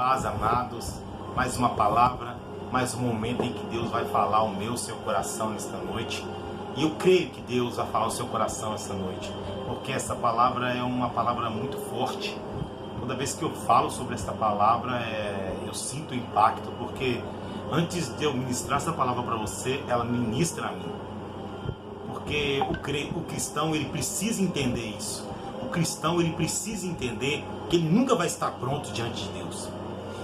paz, amados. Mais uma palavra, mais um momento em que Deus vai falar ao meu, seu coração nesta noite. E eu creio que Deus vai falar ao seu coração esta noite, porque essa palavra é uma palavra muito forte. Toda vez que eu falo sobre esta palavra, eu sinto o impacto, porque antes de eu ministrar essa palavra para você, ela ministra a mim. Porque o cristão, ele precisa entender isso. O cristão, ele precisa entender que ele nunca vai estar pronto diante de Deus,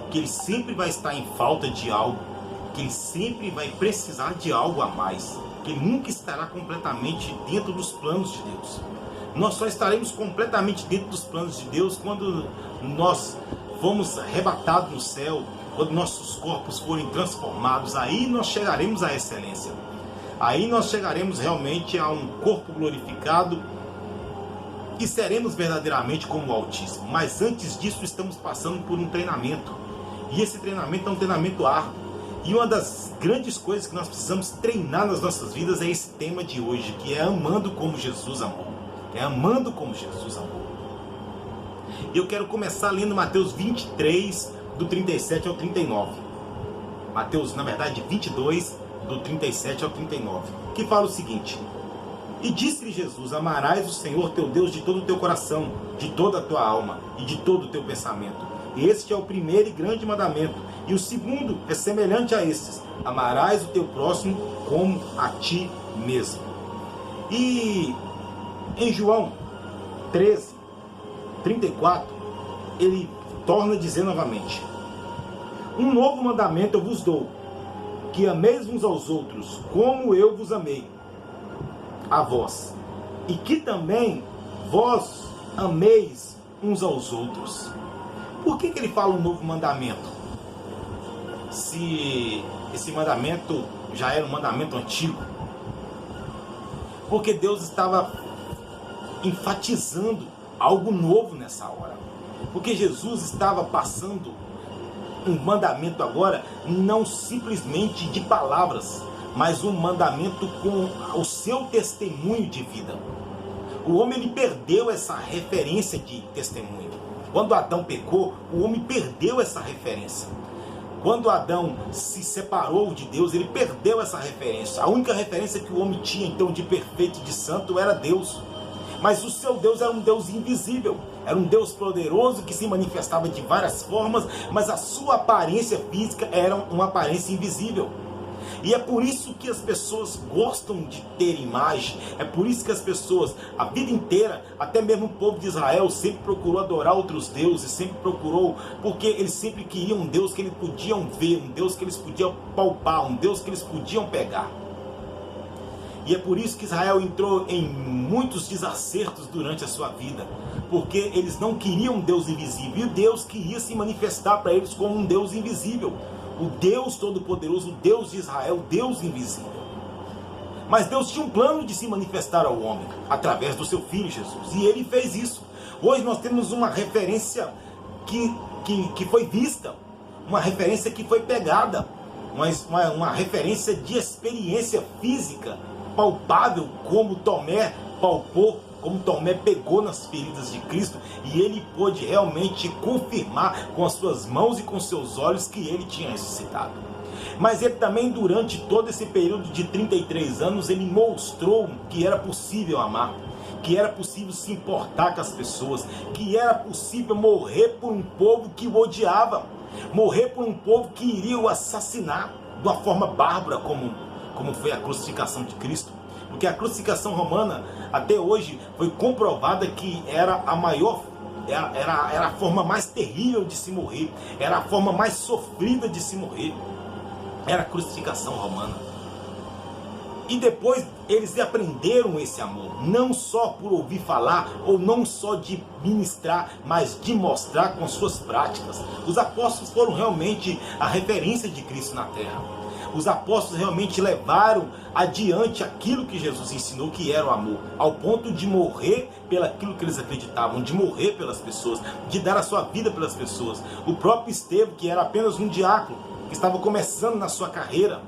que ele sempre vai estar em falta de algo, que ele sempre vai precisar de algo a mais, que ele nunca estará completamente dentro dos planos de Deus. Nós só estaremos completamente dentro dos planos de Deus quando nós formos arrebatados no céu, quando nossos corpos forem transformados. Aí nós chegaremos à excelência. Aí nós chegaremos realmente a um corpo glorificado e seremos verdadeiramente como o Altíssimo. Mas antes disso, estamos passando por um treinamento. E esse treinamento é um treinamento árduo. E uma das grandes coisas que nós precisamos treinar nas nossas vidas é esse tema de hoje, que é amando como Jesus amou. É amando como Jesus amou. E eu quero começar lendo Mateus 23, do 37 ao 39. Mateus, na verdade, 22, do 37 ao 39. Que fala o seguinte: E disse-lhe Jesus: Amarás o Senhor teu Deus de todo o teu coração, de toda a tua alma e de todo o teu pensamento. Este é o primeiro e grande mandamento. E o segundo é semelhante a estes: amarás o teu próximo como a ti mesmo. E em João 13, 34, ele torna a dizer novamente: Um novo mandamento eu vos dou, que ameis uns aos outros, como eu vos amei a vós, e que também vós ameis uns aos outros. Por que ele fala um novo mandamento? Se esse mandamento já era um mandamento antigo. Porque Deus estava enfatizando algo novo nessa hora. Porque Jesus estava passando um mandamento agora, não simplesmente de palavras, mas um mandamento com o seu testemunho de vida. O homem, ele perdeu essa referência de testemunho. Quando Adão pecou, o homem perdeu essa referência. Quando Adão se separou de Deus, ele perdeu essa referência. A única referência que o homem tinha, então, de perfeito e de santo era Deus. Mas o seu Deus era um Deus invisível. Era um Deus poderoso que se manifestava de várias formas, mas a sua aparência física era uma aparência invisível. E é por isso que as pessoas gostam de ter imagem. É por isso que as pessoas, a vida inteira, até mesmo o povo de Israel, sempre procurou adorar outros deuses, sempre procurou, porque eles sempre queriam um Deus que eles podiam ver, um Deus que eles podiam palpar, um Deus que eles podiam pegar. E é por isso que Israel entrou em muitos desacertos durante a sua vida, porque eles não queriam um Deus invisível, e Deus queria se manifestar para eles como um Deus invisível. O Deus Todo-Poderoso, o Deus de Israel, o Deus invisível. Mas Deus tinha um plano de se manifestar ao homem, através do seu Filho Jesus. E Ele fez isso. Hoje nós temos uma referência que foi vista, uma referência que foi pegada, uma referência de experiência física, palpável, como Tomé palpou, como Tomé pegou nas feridas de Cristo, e ele pôde realmente confirmar com as suas mãos e com seus olhos que ele tinha ressuscitado. Mas ele também, durante todo esse período de 33 anos, ele mostrou que era possível amar, que era possível se importar com as pessoas, que era possível morrer por um povo que o odiava, morrer por um povo que iria o assassinar de uma forma bárbara, como foi a crucificação de Cristo. Porque a crucificação romana, até hoje, foi comprovada que era a maior, era a forma mais terrível de se morrer, era a forma mais sofrida de se morrer, era a crucificação romana. E depois eles aprenderam esse amor, não só por ouvir falar, ou não só de ministrar, mas de mostrar com suas práticas. Os apóstolos foram realmente a referência de Cristo na terra. Os apóstolos realmente levaram adiante aquilo que Jesus ensinou, que era o amor, ao ponto de morrer pelaquilo que eles acreditavam, de morrer pelas pessoas, de dar a sua vida pelas pessoas. O próprio Estevão, que era apenas um diácono, que estava começando na sua carreira,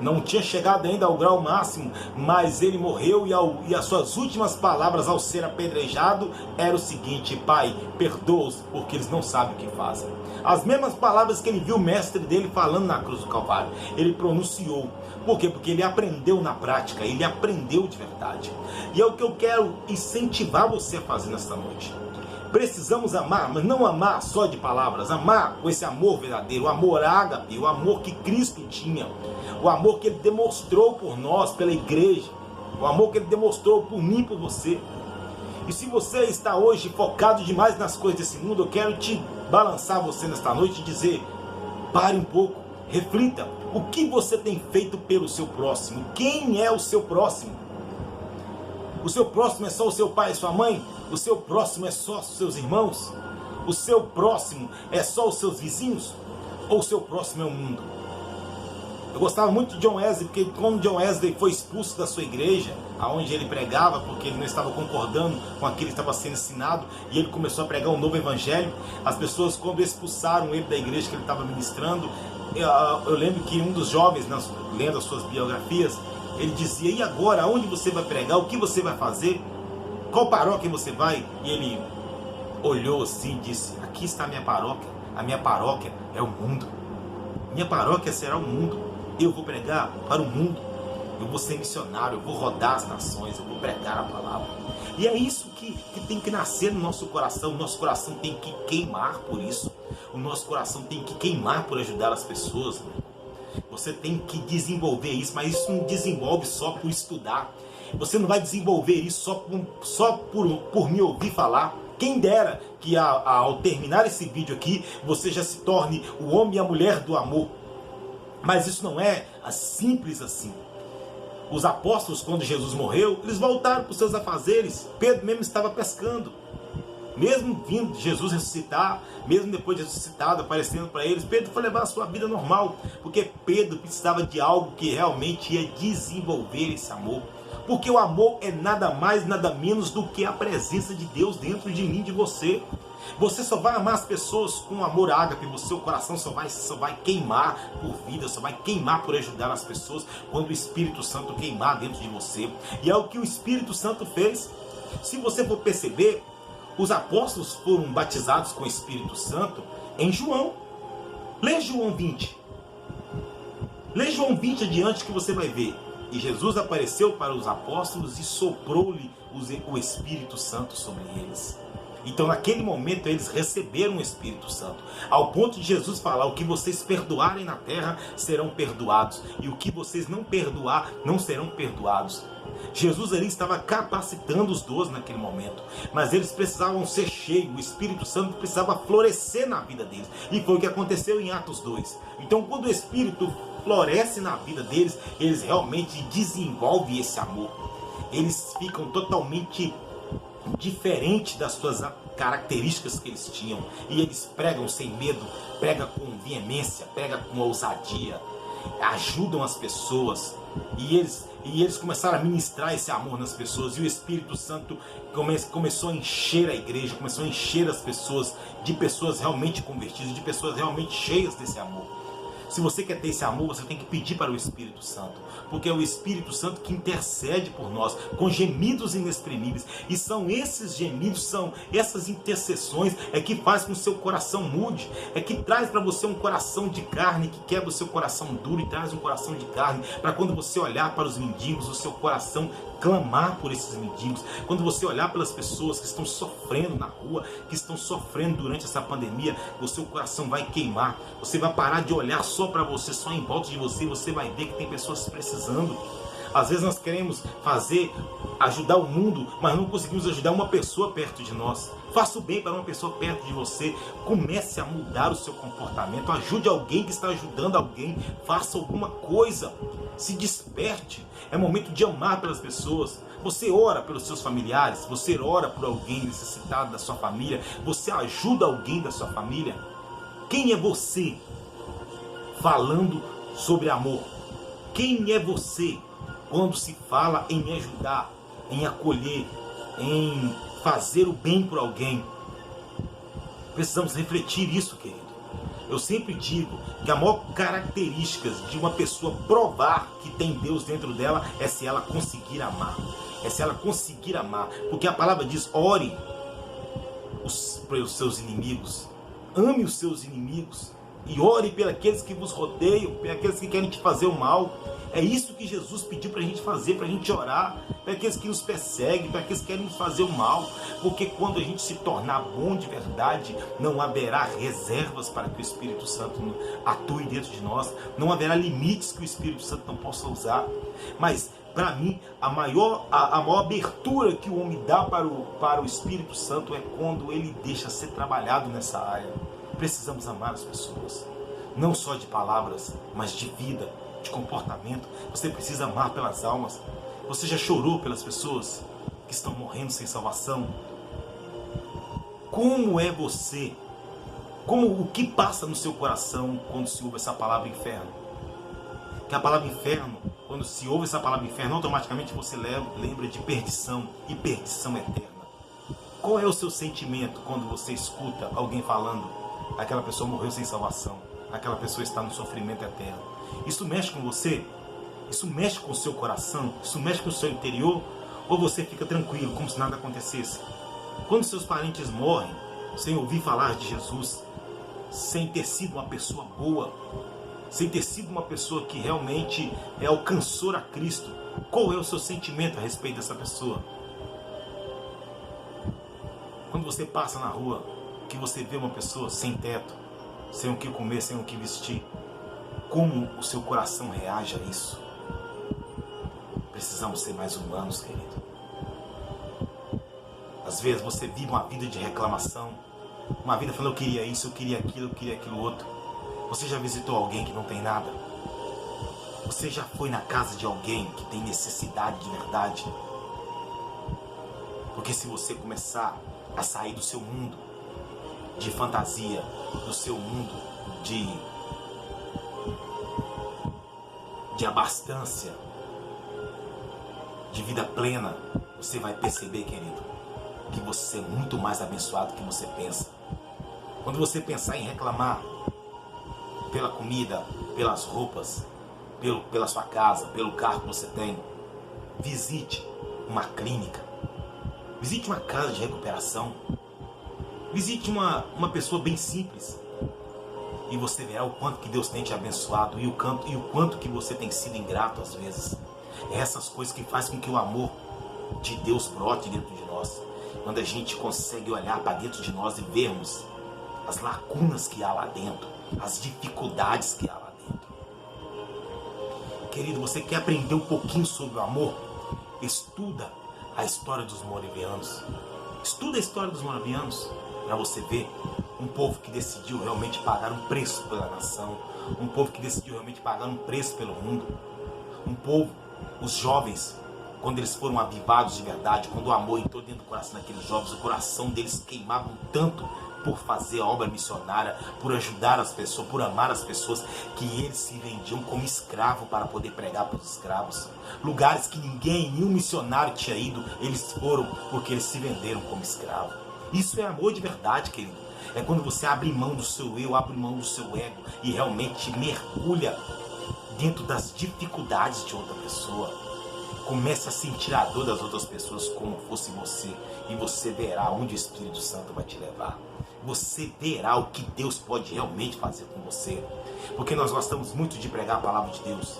não tinha chegado ainda ao grau máximo, mas ele morreu e as suas últimas palavras ao ser apedrejado era o seguinte: Pai, perdoa-os porque eles não sabem o que fazem. As mesmas palavras que ele viu o mestre dele falando na cruz do Calvário, ele pronunciou. Por quê? Porque ele aprendeu na prática, ele aprendeu de verdade. E é o que eu quero incentivar você a fazer nesta noite. Precisamos amar, mas não amar só de palavras, amar com esse amor verdadeiro, o amor ágape, o amor que Cristo tinha, o amor que ele demonstrou por nós, pela igreja, o amor que ele demonstrou por mim e por você. E se você está hoje focado demais nas coisas desse mundo, eu quero te balançar você nesta noite e dizer: pare um pouco, reflita, o que você tem feito pelo seu próximo? Quem é o seu próximo? O seu próximo é só o seu pai e sua mãe? O seu próximo é só os seus irmãos? O seu próximo é só os seus vizinhos? Ou o seu próximo é o mundo? Eu gostava muito de John Wesley, porque quando John Wesley foi expulso da sua igreja, aonde ele pregava, porque ele não estava concordando com aquilo que estava sendo ensinado, e ele começou a pregar um novo evangelho, as pessoas, quando expulsaram ele da igreja que ele estava ministrando, eu lembro que um dos jovens, lendo as suas biografias, ele dizia: e agora, aonde você vai pregar? O que você vai fazer? Qual paróquia você vai? E ele olhou assim e disse: aqui está a minha paróquia é o mundo, minha paróquia será o mundo, eu vou pregar para o mundo, eu vou ser missionário, eu vou rodar as nações, eu vou pregar a palavra. E é isso que tem que nascer no nosso coração. O nosso coração tem que queimar por isso, o nosso coração tem que queimar por ajudar as pessoas. Você tem que desenvolver isso, mas isso não desenvolve só por estudar. Você não vai desenvolver isso só por me ouvir falar. Quem dera que ao terminar esse vídeo aqui, você já se torne o homem e a mulher do amor. Mas isso não é simples assim. Os apóstolos, quando Jesus morreu, eles voltaram para os seus afazeres. Pedro mesmo estava pescando. Mesmo vindo Jesus ressuscitar, mesmo depois de ressuscitado, aparecendo para eles, Pedro foi levar a sua vida normal, porque Pedro precisava de algo que realmente ia desenvolver esse amor. Porque o amor é nada mais, nada menos do que a presença de Deus dentro de mim, de você. Você só vai amar as pessoas com amor ágape, o seu coração só vai queimar por vida, só vai queimar por ajudar as pessoas quando o Espírito Santo queimar dentro de você. E é o que o Espírito Santo fez. Se você for perceber, os apóstolos foram batizados com o Espírito Santo em João. Lê João 20. Lê João 20 adiante que você vai ver. E Jesus apareceu para os apóstolos e soprou-lhe o Espírito Santo sobre eles. Então naquele momento eles receberam o Espírito Santo. Ao ponto de Jesus falar: o que vocês perdoarem na terra serão perdoados. E o que vocês não perdoar não serão perdoados. Jesus ali estava capacitando os 12 naquele momento. Mas eles precisavam ser cheios. O Espírito Santo precisava florescer na vida deles. E foi o que aconteceu em Atos 2. Então quando o Espírito floresce na vida deles, eles realmente desenvolvem esse amor. Eles ficam totalmente diferentes das suas características que eles tinham. E eles pregam sem medo, pregam com veemência, pregam com ousadia, ajudam as pessoas. E eles começaram a ministrar esse amor nas pessoas. E o Espírito Santo começou a encher a igreja, começou a encher as pessoas, de pessoas realmente convertidas, de pessoas realmente cheias desse amor. Se você quer ter esse amor, você tem que pedir para o Espírito Santo, porque é o Espírito Santo que intercede por nós com gemidos inexprimíveis. E são esses gemidos, são essas intercessões que faz com que o seu coração mude, que traz para você um coração de carne, que quebra o seu coração duro e traz um coração de carne, para quando você olhar para os mendigos, o seu coração clamar por esses mendigos. Quando você olhar pelas pessoas que estão sofrendo na rua, que estão sofrendo durante essa pandemia, o seu coração vai queimar. Você vai parar de olhar só para você, só em volta de você, e você vai ver que tem pessoas precisando. Às vezes nós queremos ajudar o mundo, mas não conseguimos ajudar uma pessoa perto de nós. Faça o bem para uma pessoa perto de você. Comece a mudar o seu comportamento. Ajude alguém que está ajudando alguém. Faça alguma coisa. Se desperte. É momento de amar pelas pessoas. Você ora pelos seus familiares. Você ora por alguém necessitado da sua família. Você ajuda alguém da sua família. Quem é você falando sobre amor? Quem é você quando se fala em ajudar, em acolher, em fazer o bem por alguém? Precisamos refletir isso, querido. Eu sempre digo que a maior característica de uma pessoa provar que tem Deus dentro dela é se ela conseguir amar. É se ela conseguir amar. Porque a palavra diz, ore pelos seus inimigos. Ame os seus inimigos. E ore pelos aqueles que vos rodeiam, pelos aqueles que querem te fazer o mal. É isso que Jesus pediu para a gente fazer, para a gente orar, para aqueles que nos perseguem, para aqueles que querem nos fazer o mal. Porque quando a gente se tornar bom de verdade, não haverá reservas para que o Espírito Santo atue dentro de nós. Não haverá limites que o Espírito Santo não possa usar. Mas, para mim, a maior abertura que o homem dá para o Espírito Santo é quando ele deixa ser trabalhado nessa área. Precisamos amar as pessoas, não só de palavras, mas de vida, de comportamento. Você precisa amar pelas almas. Você já chorou pelas pessoas que estão morrendo sem salvação? Como é você? O que passa no seu coração quando se ouve essa palavra inferno? Que a palavra inferno, quando se ouve essa palavra inferno, automaticamente você lembra de perdição e perdição eterna. Qual é o seu sentimento quando você escuta alguém falando: aquela pessoa morreu sem salvação, aquela pessoa está no sofrimento eterno? Isso mexe com você? Isso mexe com o seu coração? Isso mexe com o seu interior? Ou você fica tranquilo, como se nada acontecesse? Quando seus parentes morrem, sem ouvir falar de Jesus, sem ter sido uma pessoa boa, sem ter sido uma pessoa que realmente alcançou a Cristo, qual é o seu sentimento a respeito dessa pessoa? Quando você passa na rua, que você vê uma pessoa sem teto, sem o que comer, sem o que vestir, como o seu coração reage a isso? Precisamos ser mais humanos, querido. Às vezes você vive uma vida de reclamação, uma vida falando: eu queria isso, eu queria aquilo outro. Você já visitou alguém que não tem nada? Você já foi na casa de alguém que tem necessidade de verdade? Porque se você começar a sair do seu mundo de fantasia, do seu mundo de abastança, de vida plena, você vai perceber, querido, que você é muito mais abençoado do que você pensa. Quando você pensar em reclamar pela comida, pelas roupas, pela sua casa, pelo carro que você tem, visite uma clínica, visite uma casa de recuperação, visite uma pessoa bem simples, e você verá o quanto que Deus tem te abençoado e o quanto que você tem sido ingrato às vezes. É essas coisas que fazem com que o amor de Deus brote dentro de nós. Quando a gente consegue olhar para dentro de nós e vermos as lacunas que há lá dentro, as dificuldades que há lá dentro. Querido, você quer aprender um pouquinho sobre o amor? Estuda a história dos moravianos. Estuda a história dos moravianos para você ver um povo que decidiu realmente pagar um preço pela nação, um povo que decidiu realmente pagar um preço pelo mundo, um povo, os jovens, quando eles foram avivados de verdade, quando o amor entrou dentro do coração daqueles jovens, o coração deles queimava tanto por fazer a obra missionária, por ajudar as pessoas, por amar as pessoas, que eles se vendiam como escravo para poder pregar para os escravos. Lugares que nenhum missionário tinha ido, eles foram porque eles se venderam como escravo. Isso é amor de verdade, querido. É quando você abre mão do seu eu, abre mão do seu ego e realmente mergulha dentro das dificuldades de outra pessoa. Comece a sentir a dor das outras pessoas como fosse você, e você verá onde o Espírito Santo vai te levar. Você verá o que Deus pode realmente fazer com você. Porque nós gostamos muito de pregar a palavra de Deus,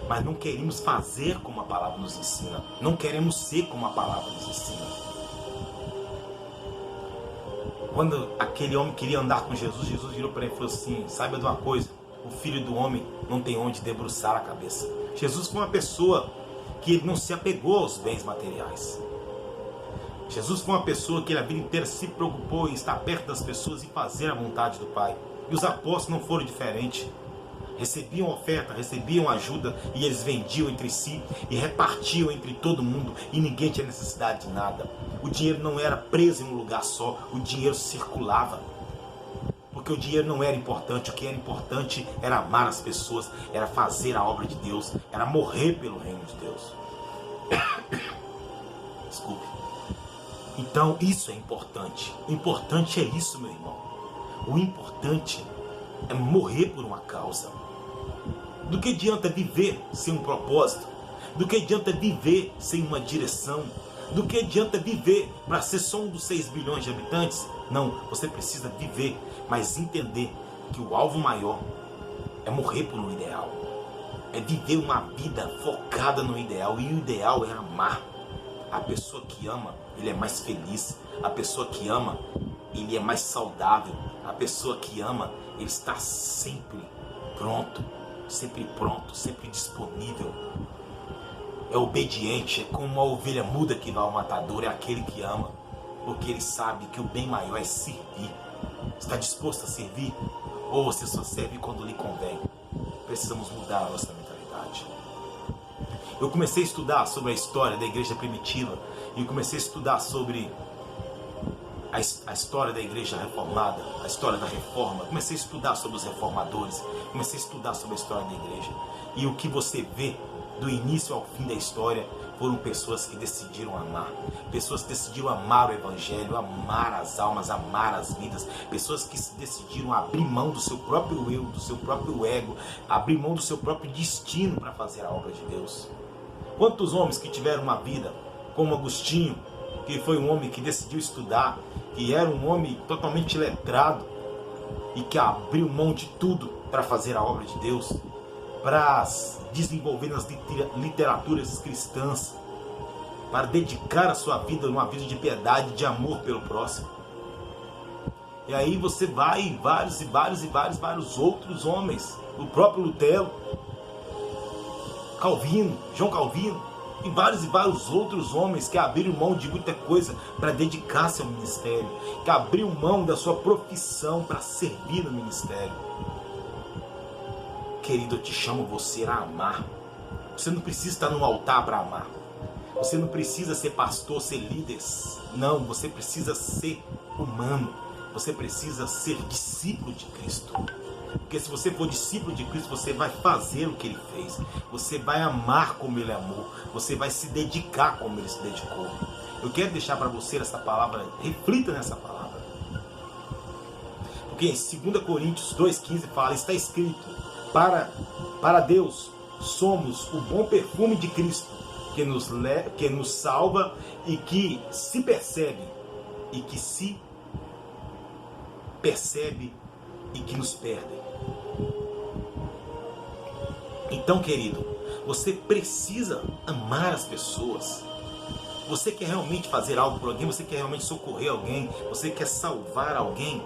mas não queremos fazer como a palavra nos ensina. Não queremos ser como a palavra nos ensina. Quando aquele homem queria andar com Jesus, Jesus virou para ele e falou assim: saiba de uma coisa, o Filho do Homem não tem onde debruçar a cabeça. Jesus foi uma pessoa que ele não se apegou aos bens materiais. Jesus foi uma pessoa que a vida inteira se preocupou em estar perto das pessoas e fazer a vontade do Pai. E os apóstolos não foram diferentes. Recebiam oferta, recebiam ajuda, e eles vendiam entre si e repartiam entre todo mundo, e ninguém tinha necessidade de nada. O dinheiro não era preso em um lugar só, o dinheiro circulava. Porque o dinheiro não era importante, o que era importante era amar as pessoas, era fazer a obra de Deus, era morrer pelo reino de Deus. Desculpe. Então isso é importante. O importante é isso, meu irmão. O importante é morrer por uma causa. Do que adianta viver sem um propósito? Do que adianta viver sem uma direção? Do que adianta viver para ser só um dos 6 bilhões de habitantes? Não, você precisa viver, mas entender que o alvo maior é morrer por um ideal. É viver uma vida focada no ideal, e o ideal é amar. A pessoa que ama, ele é mais feliz. A pessoa que ama, ele é mais saudável. A pessoa que ama, ele está sempre pronto, sempre disponível. É obediente, é como uma ovelha muda que vai ao matadouro, é aquele que ama, porque ele sabe que o bem maior é servir. Está disposto a servir? Ou você só serve quando lhe convém? Precisamos mudar a nossa mentalidade. Eu comecei a estudar sobre a história da igreja primitiva, e comecei a estudar sobre a história da igreja reformada, a história da reforma. Comecei a estudar sobre os reformadores, comecei a estudar sobre a história da igreja. E o que você vê do início ao fim da história foram pessoas que decidiram amar. Pessoas que decidiram amar o evangelho, amar as almas, amar as vidas. Pessoas que decidiram abrir mão do seu próprio eu, do seu próprio ego, abrir mão do seu próprio destino para fazer a obra de Deus. Quantos homens que tiveram uma vida como Agostinho, que foi um homem que decidiu estudar, que era um homem totalmente letrado e que abriu mão de tudo para fazer a obra de Deus, para desenvolver nas literaturas cristãs, para dedicar a sua vida numa vida de piedade, de amor pelo próximo. E aí você vai vários outros homens, o próprio Lutero, Calvino, João Calvino, e vários outros homens que abriram mão de muita coisa para dedicar-se ao ministério, que abriram mão da sua profissão para servir no ministério. Querido, eu te chamo você a amar. Você não precisa estar no altar para amar. Você não precisa ser pastor, ser líder. Não, você precisa ser humano. Você precisa ser discípulo de Cristo. Porque se você for discípulo de Cristo, você vai fazer o que Ele fez. Você vai amar como Ele amou. Você vai se dedicar como Ele se dedicou. Eu quero deixar para você essa palavra, reflita nessa palavra. Porque em 2 Coríntios 2,15 fala, está escrito, para Deus somos o bom perfume de Cristo, que nos salva e que se percebe, e que nos perde. Então, querido, você precisa amar as pessoas. Você quer realmente fazer algo por alguém, você quer realmente socorrer alguém, você quer salvar alguém.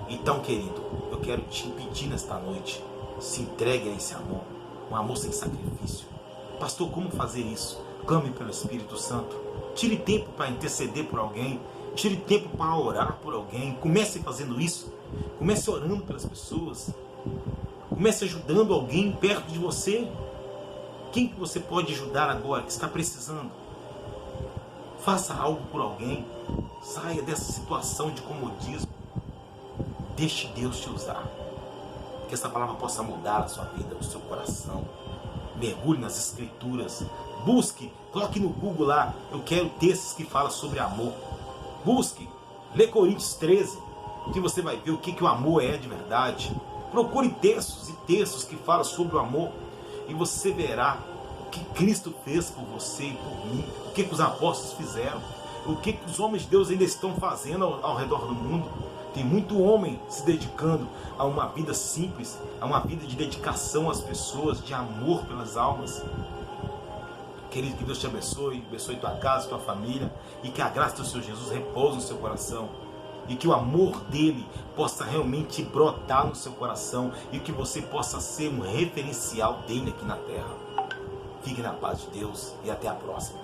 Então, querido, eu quero te pedir nesta noite, se entregue a esse amor, um amor sem sacrifício. Pastor, como fazer isso? Clame pelo Espírito Santo. Tire tempo para interceder por alguém. Tire tempo para orar por alguém. Comece fazendo isso. Comece orando pelas pessoas. Comece ajudando alguém perto de você. Quem que você pode ajudar agora que está precisando? Faça algo por alguém. Saia dessa situação de comodismo. Deixe Deus te usar. Que essa palavra possa mudar a sua vida, o seu coração. Mergulhe nas escrituras. Busque, coloque no Google lá, eu quero textos que falam sobre amor. Busque, lê Coríntios 13, que você vai ver o que o amor é de verdade. Procure textos e textos que falam sobre o amor, e você verá o que Cristo fez por você e por mim, o que os apóstolos fizeram, o que os homens de Deus ainda estão fazendo ao redor do mundo. Tem muito homem se dedicando a uma vida simples, a uma vida de dedicação às pessoas, de amor pelas almas. Querido, que Deus te abençoe tua casa, tua família, e que a graça do Senhor Jesus repouse no seu coração, e que o amor dele possa realmente brotar no seu coração, e que você possa ser um referencial dele aqui na terra. Fique na paz de Deus e até a próxima.